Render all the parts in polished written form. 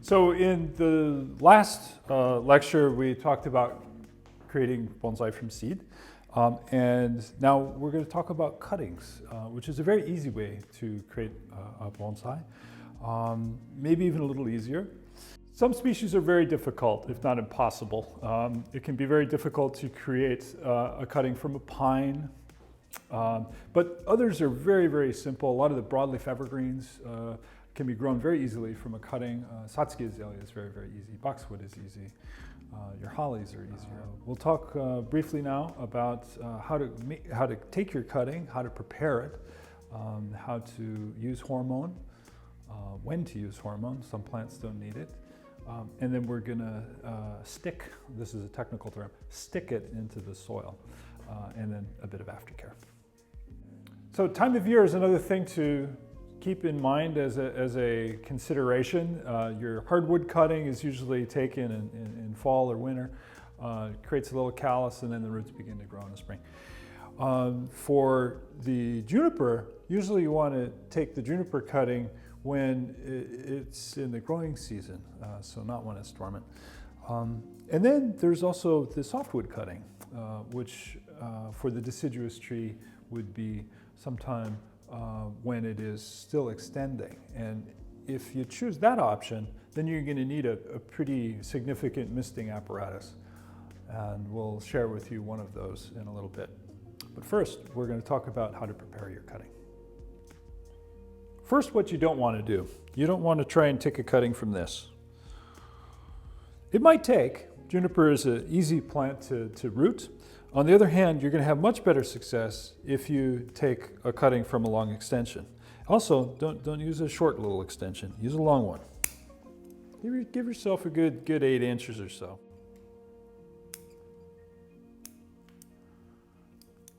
So in the last lecture, we talked about creating bonsai from seed. And now we're going to talk about cuttings, which is a very easy way to create a bonsai, maybe even a little easier. Some species are very difficult, if not impossible. It can be very difficult to create a cutting from a pine, but others are very, very simple. A lot of the broadleaf evergreens can be grown very easily from a cutting. Satsuki azalea is very, very easy. Boxwood is easy. Your hollies are easier. We'll talk briefly now about how to take your cutting, how to prepare it, how to use hormone, when to use hormone. Some plants don't need it. And then we're gonna stick, this is a technical term, stick it into the soil, and then a bit of aftercare. So time of year is another thing to keep in mind as a consideration. Your hardwood cutting is usually taken in fall or winter. It creates a little callus and then the roots begin to grow in the spring. For the juniper, usually you want to take the juniper cutting when it's in the growing season, so not when it's dormant. And then there's also the softwood cutting, which for the deciduous tree would be sometime when it is still extending. And if you choose that option, then you're going to need a pretty significant misting apparatus. And we'll share with you one of those in a little bit. But first, we're going to talk about how to prepare your cutting. First, what you don't want to do. You don't want to try and take a cutting from this. It might take. Juniper is an easy plant to root. On the other hand, you're going to have much better success if you take a cutting from a long extension. Also, don't use a short little extension. Use a long one. Give yourself a good 8 inches or so.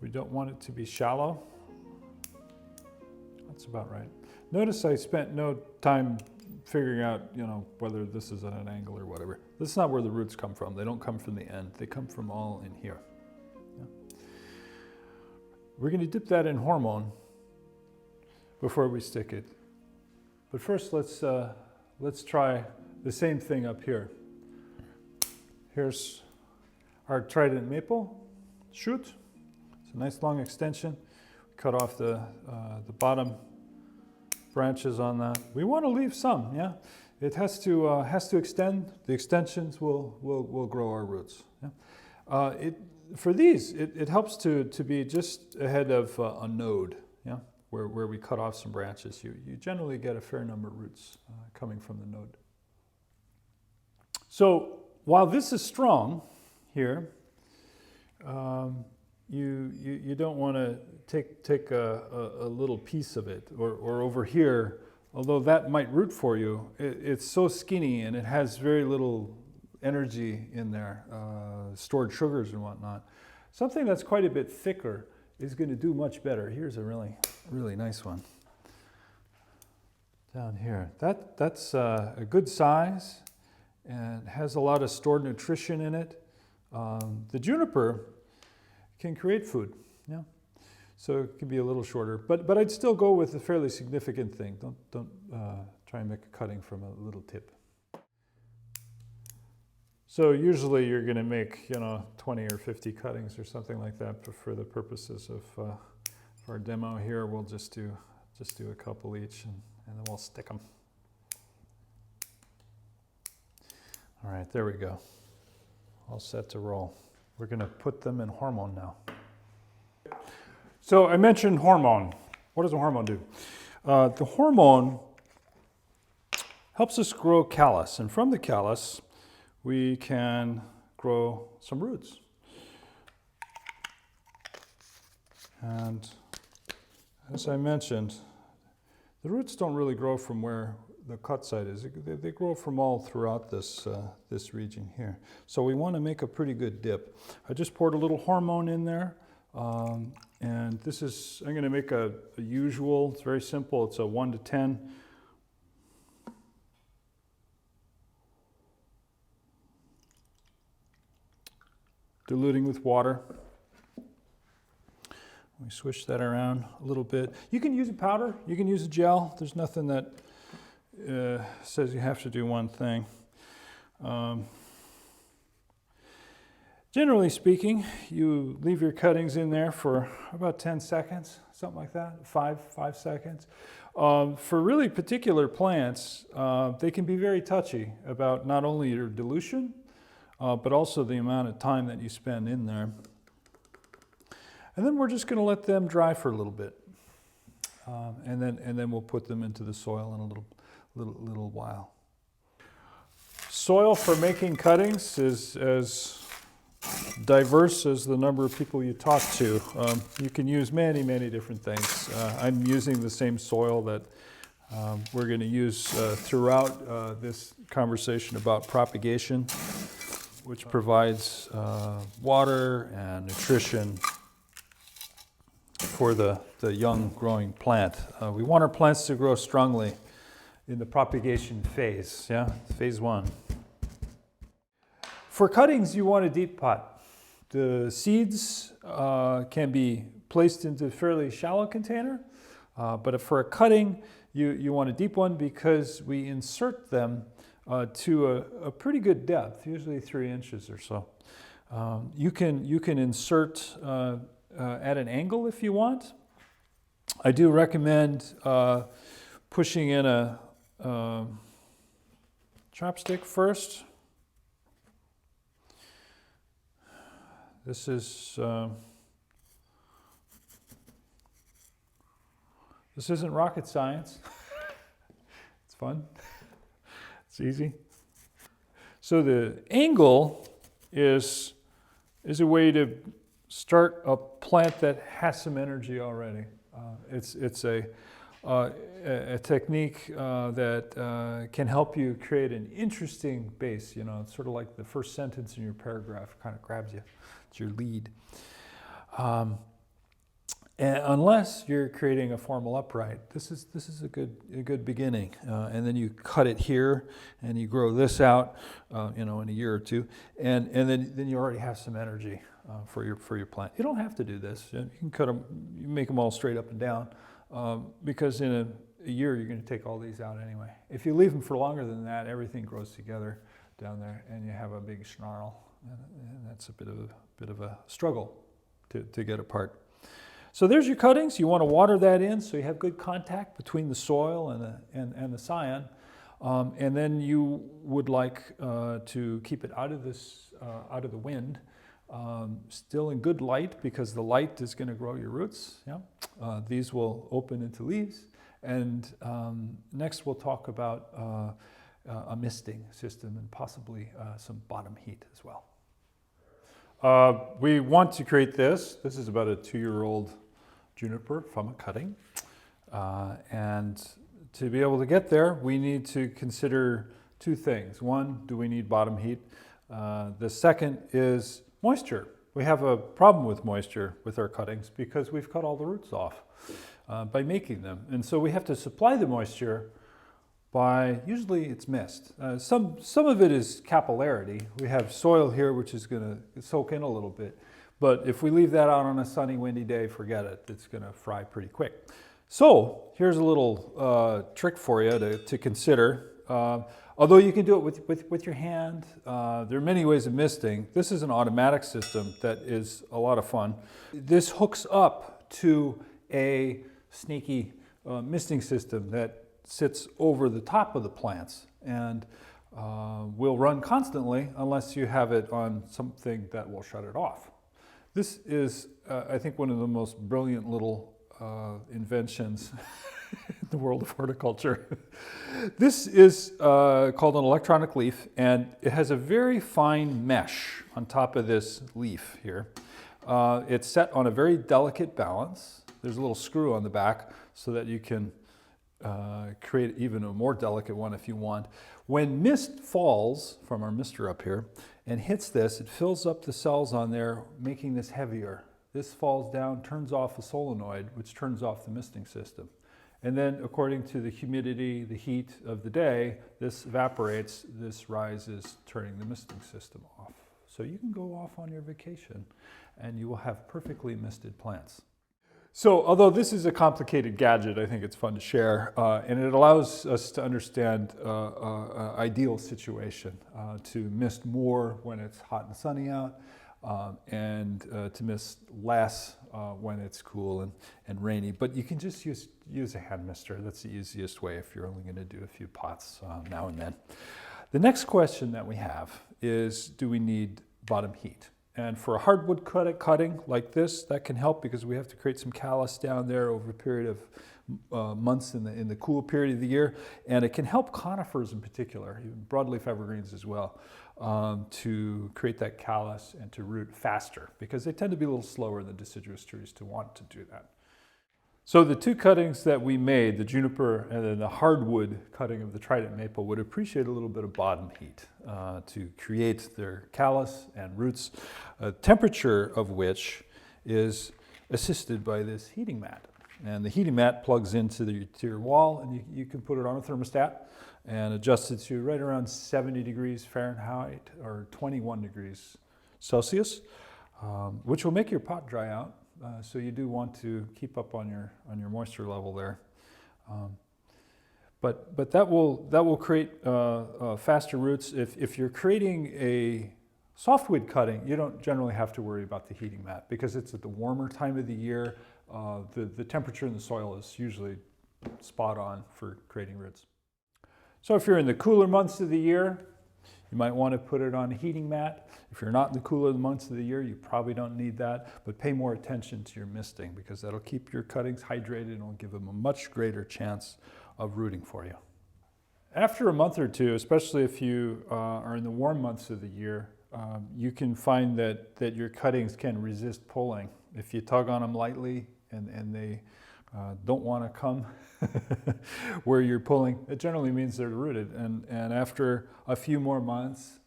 We don't want it to be shallow. That's about right. Notice I spent no time figuring out, whether this is at an angle or whatever. This is not where the roots come from. They don't come from the end. They come from all in here. We're going to dip that in hormone before we stick it. But first, let's try the same thing up here. Here's our trident maple shoot. It's a nice long extension. Cut off the bottom branches on that. We want to leave some, yeah. It has to extend. The extensions will grow our roots. Yeah? For these, it helps to be just ahead of a node, yeah, where we cut off some branches. You generally get a fair number of roots coming from the node. So while this is strong here, you don't want to take a little piece of it, or over here, although that might root for you, it's so skinny and it has very little energy in there, stored sugars and whatnot. Something that's quite a bit thicker is going to do much better. Here's a really nice one down here. That's a good size and has a lot of stored nutrition in it. The juniper can create food, yeah. So it can be a little shorter, but I'd still go with a fairly significant thing. Don't try and make a cutting from a little tip. So usually you're going to make 20 or 50 cuttings or something like that. But for the purposes of our demo here, we'll just do a couple each, and then we'll stick them. All right, there we go. All set to roll. We're going to put them in hormone now. So I mentioned hormone. What does a hormone do? The hormone helps us grow callus, and from the callus we can grow some roots. And as I mentioned, the roots don't really grow from where the cut site is. They grow from all throughout this region here. So we want to make a pretty good dip. I just poured a little hormone in there. And this is, I'm going to make a usual, it's very simple, it's a 1 to 10. Diluting with water. We swish that around a little bit. You can use a powder, you can use a gel. There's nothing that says you have to do one thing. Generally speaking, you leave your cuttings in there for about 10 seconds, something like that, 5 seconds. For really particular plants, they can be very touchy about not only your dilution, but also the amount of time that you spend in there. And then we're just going to let them dry for a little bit. And then we'll put them into the soil in a little while. Soil for making cuttings is as diverse as the number of people you talk to. You can use many different things. I'm using the same soil that we're going to use throughout this conversation about propagation, which provides water and nutrition for the young growing plant. We want our plants to grow strongly in the propagation phase, phase 1. For cuttings, you want a deep pot. The seeds can be placed into a fairly shallow container, but for a cutting, you want a deep one because we insert them to a pretty good depth, usually 3 inches or so. You can insert at an angle if you want. I do recommend pushing in a chopstick first. This isn't rocket science. It's fun. It's easy. So the angle is a way to start a plant that has some energy already. It's a technique that can help you create an interesting base. It's sort of like the first sentence in your paragraph kind of grabs you. It's your lead. And unless you're creating a formal upright, this is a good beginning. And then you cut it here, and you grow this out, in a year or two, and then you already have some energy for your plant. You don't have to do this. You can cut them, you make them all straight up and down, because in a year you're going to take all these out anyway. If you leave them for longer than that, everything grows together down there, and you have a big snarl, and that's a bit of a struggle to get apart. So there's your cuttings. You want to water that in so you have good contact between the soil and the scion. And then you would like to keep it out of the wind, still in good light, because the light is going to grow your roots. These will open into leaves. And next we'll talk about a misting system and possibly some bottom heat as well. We want to create this. This is about a 2-year-old juniper from a cutting. And to be able to get there, we need to consider 2 things. One, do we need bottom heat? The second is moisture. We have a problem with moisture with our cuttings because we've cut all the roots off by making them. And so we have to supply the moisture by, usually it's mist. Some of it is capillarity. We have soil here which is going to soak in a little bit. But if we leave that out on a sunny, windy day, forget it. It's going to fry pretty quick. So here's a little trick for you to consider. Although you can do it with your hand, there are many ways of misting. This is an automatic system that is a lot of fun. This hooks up to a sneaky misting system that sits over the top of the plants and will run constantly unless you have it on something that will shut it off. This is, I think, one of the most brilliant little inventions in the world of horticulture. This is called an electronic leaf, and it has a very fine mesh on top of this leaf here. It's set on a very delicate balance. There's a little screw on the back so that you can create even a more delicate one if you want. When mist falls from our mister up here and hits this, it fills up the cells on there, making this heavier. This falls down, turns off a solenoid, which turns off the misting system. And then according to the humidity, the heat of the day, this evaporates, this rises, turning the misting system off. So you can go off on your vacation and you will have perfectly misted plants. So although this is a complicated gadget, I think it's fun to share, and it allows us to understand ideal situation, to mist more when it's hot and sunny out, and to mist less when it's cool and rainy. But you can just use a hand mister. That's the easiest way if you're only going to do a few pots now and then. The next question that we have is, do we need bottom heat? And for a hardwood cutting like this, that can help because we have to create some callus down there over a period of months in the cool period of the year. And it can help conifers in particular, even broadleaf evergreens as well, to create that callus and to root faster because they tend to be a little slower than deciduous trees to want to do that. So the two cuttings that we made, the juniper and then the hardwood cutting of the trident maple, would appreciate a little bit of bottom heat to create their callus and roots, temperature of which is assisted by this heating mat. And the heating mat plugs into your wall, and you can put it on a thermostat and adjust it to right around 70 degrees Fahrenheit or 21 degrees Celsius, which will make your pot dry out. So you do want to keep up on your moisture level there, but that will create faster roots. If you're creating a softwood cutting, you don't generally have to worry about the heating mat because it's at the warmer time of the year. The temperature in the soil is usually spot on for creating roots. So if you're in the cooler months of the year, you might want to put it on a heating mat. If you're not in the cooler months of the year, you probably don't need that, but pay more attention to your misting because that'll keep your cuttings hydrated and will give them a much greater chance of rooting for you. After a month or two, especially if you are in the warm months of the year, you can find that your cuttings can resist pulling. If you tug on them lightly and they don't want to come where you're pulling, it generally means they're rooted. And after a few more months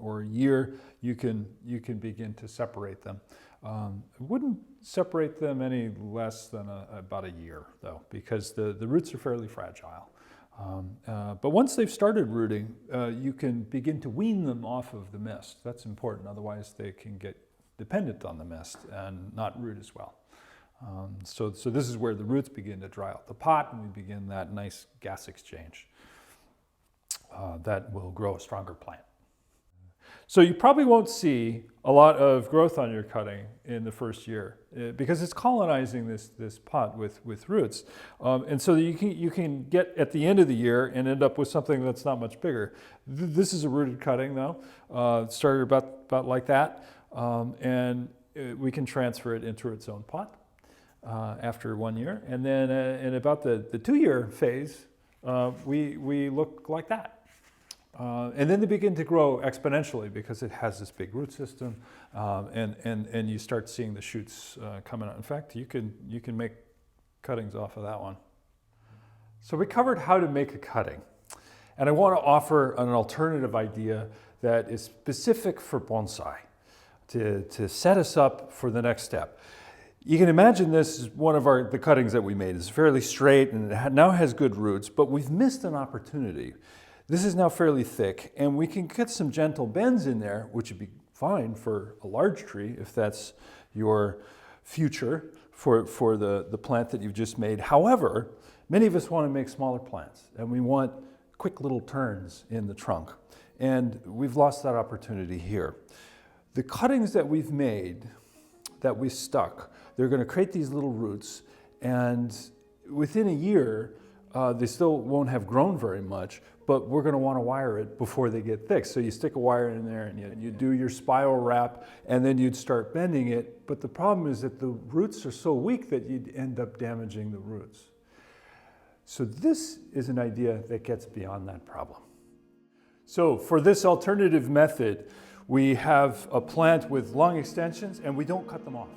or a year, you can begin to separate them. I wouldn't separate them any less than about a year, though, because the roots are fairly fragile. But once they've started rooting, you can begin to wean them off of the mist. That's important, otherwise they can get dependent on the mist and not root as well. So this is where the roots begin to dry out the pot and we begin that nice gas exchange that will grow a stronger plant. So you probably won't see a lot of growth on your cutting in the first year because it's colonizing this pot with roots. And so you can get at the end of the year and end up with something that's not much bigger. This is a rooted cutting though. It started about like that. And we can transfer it into its own pot after 1 year. And then in about the 2-year phase, we look like that. And then they begin to grow exponentially because it has this big root system, and you start seeing the shoots coming out. In fact, you can make cuttings off of that one. So we covered how to make a cutting, and I want to offer an alternative idea that is specific for bonsai to set us up for the next step. You can imagine this is one of the cuttings that we made. It's fairly straight and it now has good roots, but we've missed an opportunity. This is now fairly thick, and we can get some gentle bends in there, which would be fine for a large tree if that's your future for the plant that you've just made. However, many of us want to make smaller plants, and we want quick little turns in the trunk, and we've lost that opportunity here. The cuttings that we've made, that we stuck, they're going to create these little roots, and within a year, they still won't have grown very much, but we're going to want to wire it before they get thick. So you stick a wire in there and you do your spiral wrap, and then you'd start bending it. But the problem is that the roots are so weak that you'd end up damaging the roots. So this is an idea that gets beyond that problem. So for this alternative method, we have a plant with long extensions and we don't cut them off.